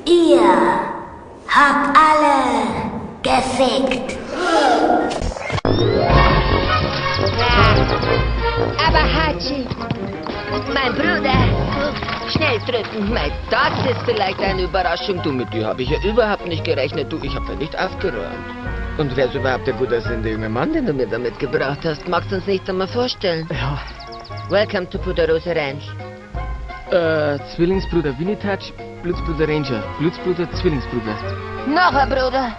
Ihr habt alle gefickt. Aber Hachi, mein Bruder, schnell drücken. Das ist vielleicht eine Überraschung. Du, mit dir habe ich ja überhaupt nicht gerechnet. Du, ich habe ja nicht aufgeräumt. Und wer ist überhaupt der gut aussehende junge Mann, den du mir da mitgebracht hast? Magst du uns nicht einmal vorstellen? Ja, Welcome to Puderosa Ranch. Zwillingsbruder Winnitouch, Blutsbruder Ranger, Blutsbruder Zwillingsbruder. Noch ein Bruder.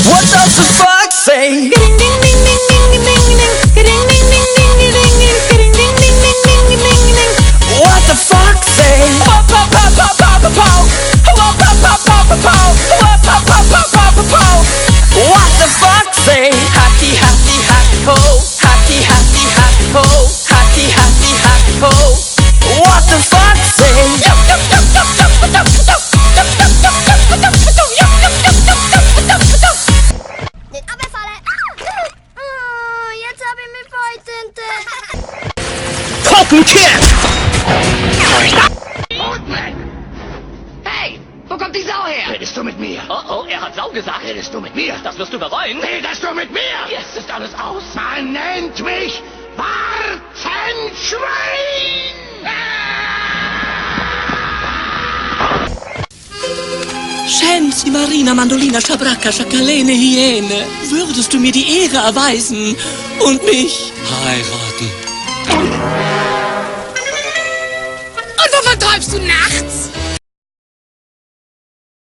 What does the fuck say? What the fuck say? What the fuck say? Happy, happy, happy ho. Happy, happy, happy ho. Happy, happy, happy ho. What the fuck say? Jetzt hab ich mich Volltinte. Cotton Kid! Hey, wo kommt die Sau her? Redest du mit mir? Oh, er hat Sau gesagt. Redest du mit mir? Das wirst du bereuen. Redest du mit mir? Jetzt ist alles aus. Man nennt mich Warzenschwein! Shensi, Marina, Mandolina, Schabracca, Schakalene, Hyäne, würdest du mir die Ehre erweisen und mich heiraten? Und wo vertreibst du Nacht?